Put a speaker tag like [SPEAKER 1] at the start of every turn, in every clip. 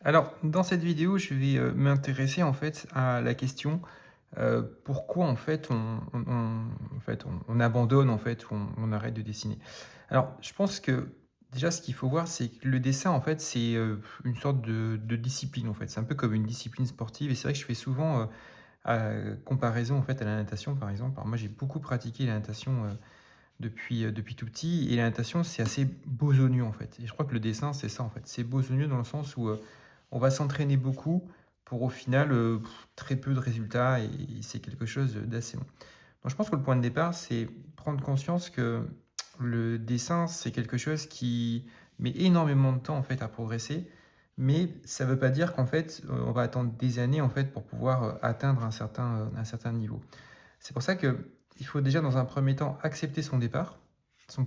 [SPEAKER 1] Alors, dans cette vidéo, je vais m'intéresser en fait à la question pourquoi en fait on abandonne en fait ou on arrête de dessiner. Alors, je pense que déjà ce qu'il faut voir, c'est que le dessin en fait c'est une sorte de discipline en fait. C'est un peu comme une discipline sportive et c'est vrai que je fais souvent comparaison en fait à la natation par exemple. Alors moi j'ai beaucoup pratiqué la natation depuis tout petit et la natation c'est assez besogneux en fait. Et je crois que le dessin c'est ça en fait. C'est besogneux dans le sens où on va s'entraîner beaucoup pour au final très peu de résultats et c'est quelque chose d'assez long. Donc je pense que le point de départ, c'est prendre conscience que le dessin, c'est quelque chose qui met énormément de temps en fait à progresser, mais ça ne veut pas dire qu'en fait on va attendre des années en fait pour pouvoir atteindre un certain niveau. C'est pour ça que il faut déjà dans un premier temps accepter son départ, son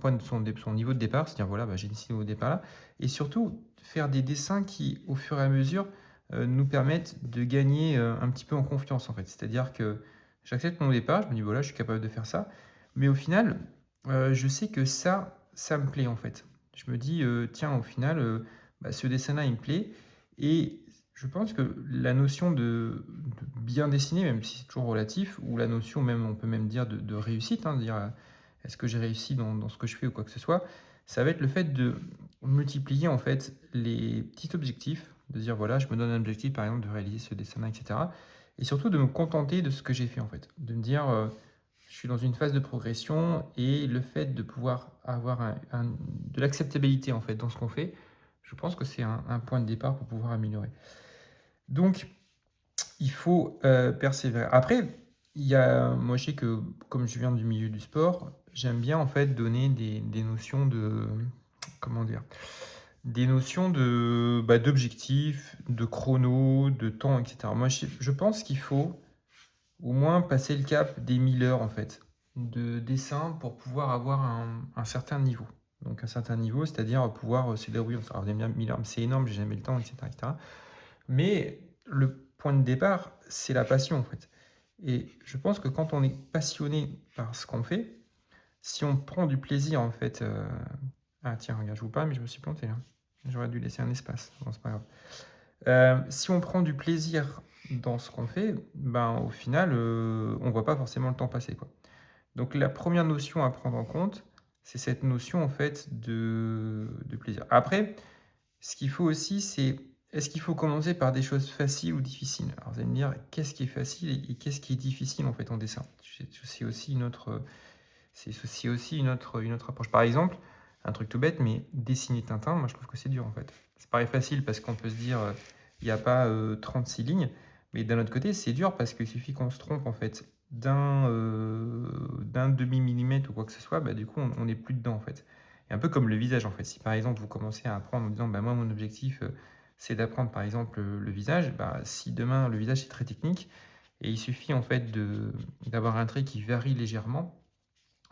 [SPEAKER 1] niveau de départ, c'est-à-dire voilà, bah, j'ai dessiné au départ là, et surtout faire des dessins qui, au fur et à mesure, nous permettent de gagner un petit peu en confiance en fait. C'est-à-dire que j'accepte mon départ, je me dis voilà, je suis capable de faire ça, mais au final, je sais que ça me plaît en fait. Je me dis tiens, au final, bah, ce dessin-là, il me plaît, et je pense que la notion de bien dessiner, même si c'est toujours relatif, ou la notion même, on peut même dire de réussite, hein, de dire est-ce que j'ai réussi dans ce que je fais ou quoi que ce soit, ça va être le fait de multiplier en fait les petits objectifs, de dire voilà, je me donne un objectif par exemple de réaliser ce dessin-là, etc. Et surtout de me contenter de ce que j'ai fait en fait, de me dire je suis dans une phase de progression et le fait de pouvoir avoir de l'acceptabilité en fait dans ce qu'on fait, je pense que c'est un point de départ pour pouvoir améliorer. Donc, il faut persévérer. Après, moi je sais que comme je viens du milieu du sport, j'aime bien en fait donner des notions de, comment dire, des notions d'objectifs, de chrono, de temps, etc. Moi je pense qu'il faut au moins passer le cap des 1000 heures en fait de dessin pour pouvoir avoir un certain niveau. Donc un certain niveau, c'est-à-dire pouvoir se dire oui, alors, 1000 heures, c'est énorme, j'ai jamais le temps, etc., etc. Mais le point de départ, c'est la passion en fait. Et je pense que quand on est passionné par ce qu'on fait, si on prend du plaisir en fait. Ah tiens, regarde, je vous parle, mais je me suis planté là. J'aurais dû laisser un espace. Bon, c'est pas grave. Si on prend du plaisir dans ce qu'on fait, ben au final, on voit pas forcément le temps passer, quoi. Donc la première notion à prendre en compte, c'est cette notion en fait de plaisir. Après, ce qu'il faut aussi, c'est est-ce qu'il faut commencer par des choses faciles ou difficiles? Alors vous allez me dire, qu'est-ce qui est facile et qu'est-ce qui est difficile en fait en dessin? C'est aussi une autre approche. Par exemple, un truc tout bête, mais dessiner Tintin, moi je trouve que c'est dur en fait. Ça paraît facile parce qu'on peut se dire, il n'y a pas 36 lignes, mais d'un autre côté, c'est dur parce qu'il suffit qu'on se trompe en fait d'un demi-millimètre ou quoi que ce soit, bah, du coup on n'est plus dedans en fait. Et un peu comme le visage en fait. Si par exemple vous commencez à apprendre en disant, bah, moi mon objectif c'est d'apprendre par exemple le visage, bah, si demain le visage est très technique, et il suffit en fait d'avoir un trait qui varie légèrement,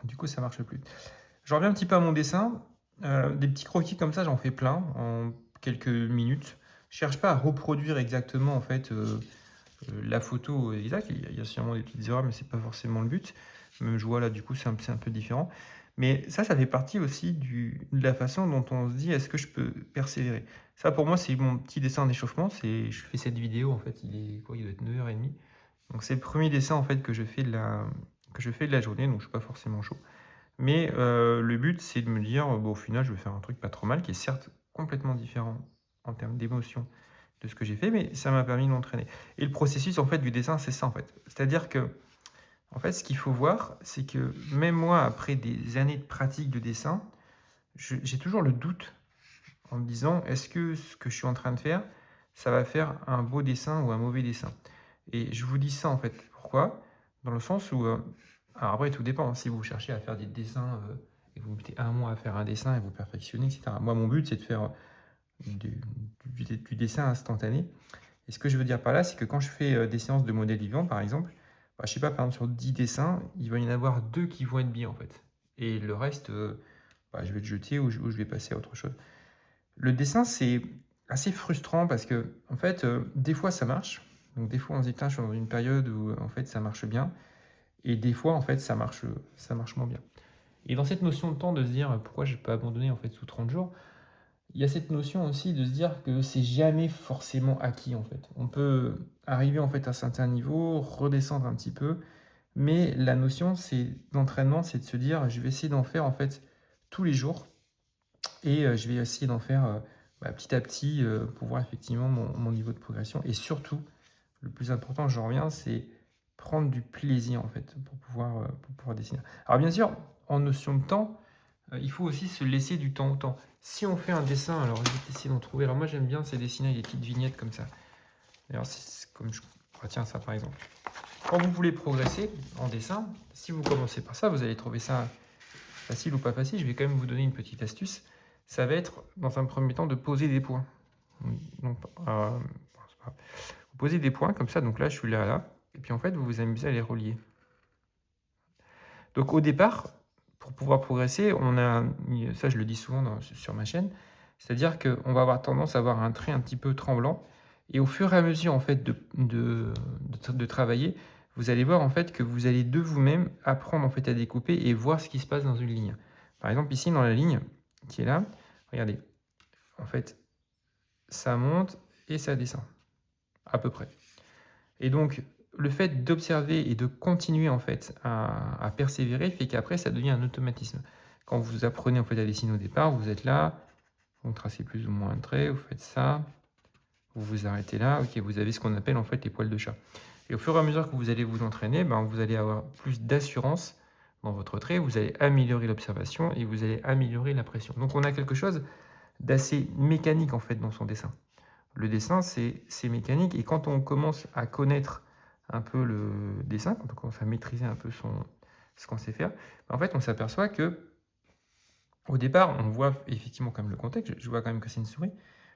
[SPEAKER 1] du coup ça marche plus. Je reviens un petit peu à mon dessin. Des petits croquis comme ça, j'en fais plein en quelques minutes. Je cherche pas à reproduire exactement en fait la photo exacte. Il y a sûrement des petites erreurs, mais c'est pas forcément le but. Même je vois là, du coup, c'est un peu différent. Mais ça fait partie aussi de la façon dont on se dit est-ce que je peux persévérer. Ça, pour moi, c'est mon petit dessin d'échauffement. Je fais cette vidéo, en fait, il est quoi? Il doit être 9h30. Donc, c'est le premier dessin, en fait, que je fais de la journée. Donc, je suis pas forcément chaud. Mais le but, c'est de me dire, bon, au final, je vais faire un truc pas trop mal, qui est certes complètement différent en termes d'émotion de ce que j'ai fait, mais ça m'a permis de m'entraîner. Et le processus, en fait, du dessin, c'est ça, en fait. C'est-à-dire que, en fait, ce qu'il faut voir, c'est que même moi, après des années de pratique de dessin, j'ai toujours le doute en me disant, est-ce que ce que je suis en train de faire, ça va faire un beau dessin ou un mauvais dessin? Et je vous dis ça, en fait, pourquoi? Dans le sens où, alors après, tout dépend, hein. Si vous cherchez à faire des dessins et vous mettez un mois à faire un dessin et vous perfectionnez, etc. Moi, mon but, c'est de faire du, du dessin instantané. Et ce que je veux dire par là, c'est que quand je fais des séances de modèles vivants, par exemple, bah, je sais pas, par exemple, sur 10 dessins, il va y en avoir 2 qui vont être bien, en fait. Et le reste, bah, je vais le jeter ou je vais passer à autre chose. Le dessin, c'est assez frustrant parce que, en fait, des fois, ça marche. Donc, des fois, on se dit, putain, je suis dans une période où, en fait, ça marche bien. Et des fois, en fait, ça marche moins bien. Et dans cette notion de temps, de se dire, pourquoi je peux abandonner, en fait, sous 30 jours, il y a cette notion aussi de se dire que c'est jamais forcément acquis, en fait. On peut arriver, en fait, à un certain niveau, redescendre un petit peu, mais la notion d'entraînement, c'est de se dire: «Je vais essayer d'en faire, en fait, tous les jours et je vais essayer d'en faire, petit à petit, pour voir effectivement mon niveau de progression» et surtout, le plus important, j'en reviens, c'est prendre du plaisir, en fait, pour pouvoir dessiner. Alors bien sûr, en notion de temps, il faut aussi se laisser du temps au temps. Si on fait un dessin, alors je vais essayer d'en trouver. Alors moi j'aime bien ces dessiner avec des petites vignettes comme ça. D'ailleurs, c'est comme je... Ah, tiens, ça par exemple. Quand vous voulez progresser en dessin, si vous commencez par ça, vous allez trouver ça facile ou pas facile. Je vais quand même vous donner une petite astuce. Ça va être, dans un premier temps, de poser des points. Donc, c'est pas grave. Vous posez des points comme ça, donc là je suis là, là. Et puis en fait, vous vous amusez à les relier. Donc au départ, pour pouvoir progresser, ça je le dis souvent sur ma chaîne, c'est-à-dire qu'on va avoir tendance à avoir un trait un petit peu tremblant. Et au fur et à mesure en fait de travailler, vous allez voir en fait que vous allez de vous-même apprendre en fait à découper et voir ce qui se passe dans une ligne. Par exemple ici dans la ligne qui est là, regardez, en fait ça monte et ça descend, à peu près. Et donc, le fait d'observer et de continuer en fait à persévérer fait qu'après, ça devient un automatisme. Quand vous apprenez en fait à dessiner au départ, vous êtes là, vous tracez plus ou moins un trait, vous faites ça, vous vous arrêtez là, ok, vous avez ce qu'on appelle en fait les poils de chat. Et au fur et à mesure que vous allez vous entraîner, vous allez avoir plus d'assurance dans votre trait, vous allez améliorer l'observation et vous allez améliorer la pression. Donc on a quelque chose d'assez mécanique en fait dans son dessin. Le dessin, c'est mécanique. Et quand on commence à connaître un peu le dessin, quand on commence à maîtriser un peu ce qu'on sait faire, en fait, on s'aperçoit que au départ, on voit effectivement comme le contexte, je vois quand même que c'est une souris,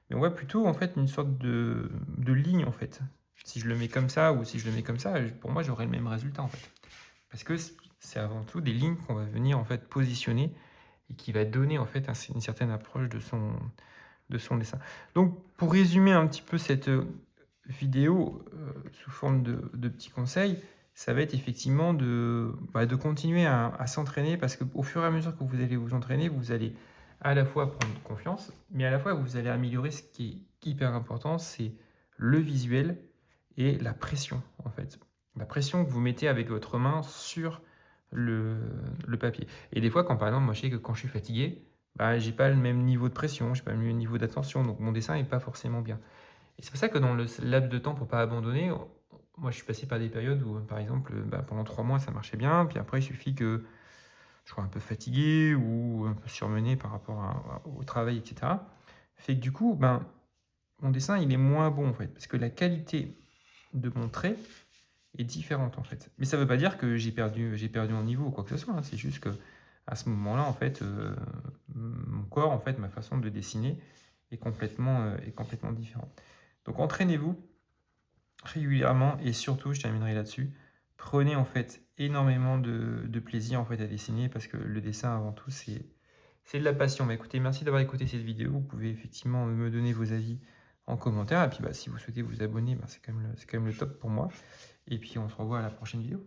[SPEAKER 1] mais on voit plutôt en fait une sorte de ligne en fait. Si je le mets comme ça ou si je le mets comme ça, pour moi, j'aurai le même résultat en fait. Parce que c'est avant tout des lignes qu'on va venir en fait positionner et qui va donner en fait une certaine approche de son dessin. Donc, pour résumer un petit peu cette vidéo sous forme de petits conseils, ça va être effectivement de continuer à s'entraîner parce qu'au fur et à mesure que vous allez vous entraîner, vous allez à la fois prendre confiance, mais à la fois vous allez améliorer ce qui est hyper important, c'est le visuel et la pression en fait. La pression que vous mettez avec votre main sur le papier. Et des fois, quand par exemple, moi je sais que quand je suis fatigué, j'ai pas le même niveau de pression, j'ai pas le même niveau d'attention, donc mon dessin est pas forcément bien. Et c'est pour ça que dans le laps de temps, pour pas abandonner, moi je suis passé par des périodes où, par exemple, pendant 3 mois ça marchait bien, puis après il suffit que je sois un peu fatigué ou un peu surmené par rapport au travail, etc. Fait que du coup, mon dessin il est moins bon en fait, parce que la qualité de mon trait est différente en fait. Mais ça veut pas dire que j'ai perdu en niveau ou quoi que ce soit, hein. C'est juste que à ce moment-là, en fait, mon corps, en fait, ma façon de dessiner est complètement différente. Donc entraînez-vous régulièrement et surtout, je terminerai là-dessus, prenez en fait énormément de plaisir en fait à dessiner parce que le dessin avant tout c'est de la passion. Mais écoutez, merci d'avoir écouté cette vidéo. Vous pouvez effectivement me donner vos avis en commentaire. Et puis si vous souhaitez vous abonner, c'est quand même le top pour moi. Et puis on se revoit à la prochaine vidéo.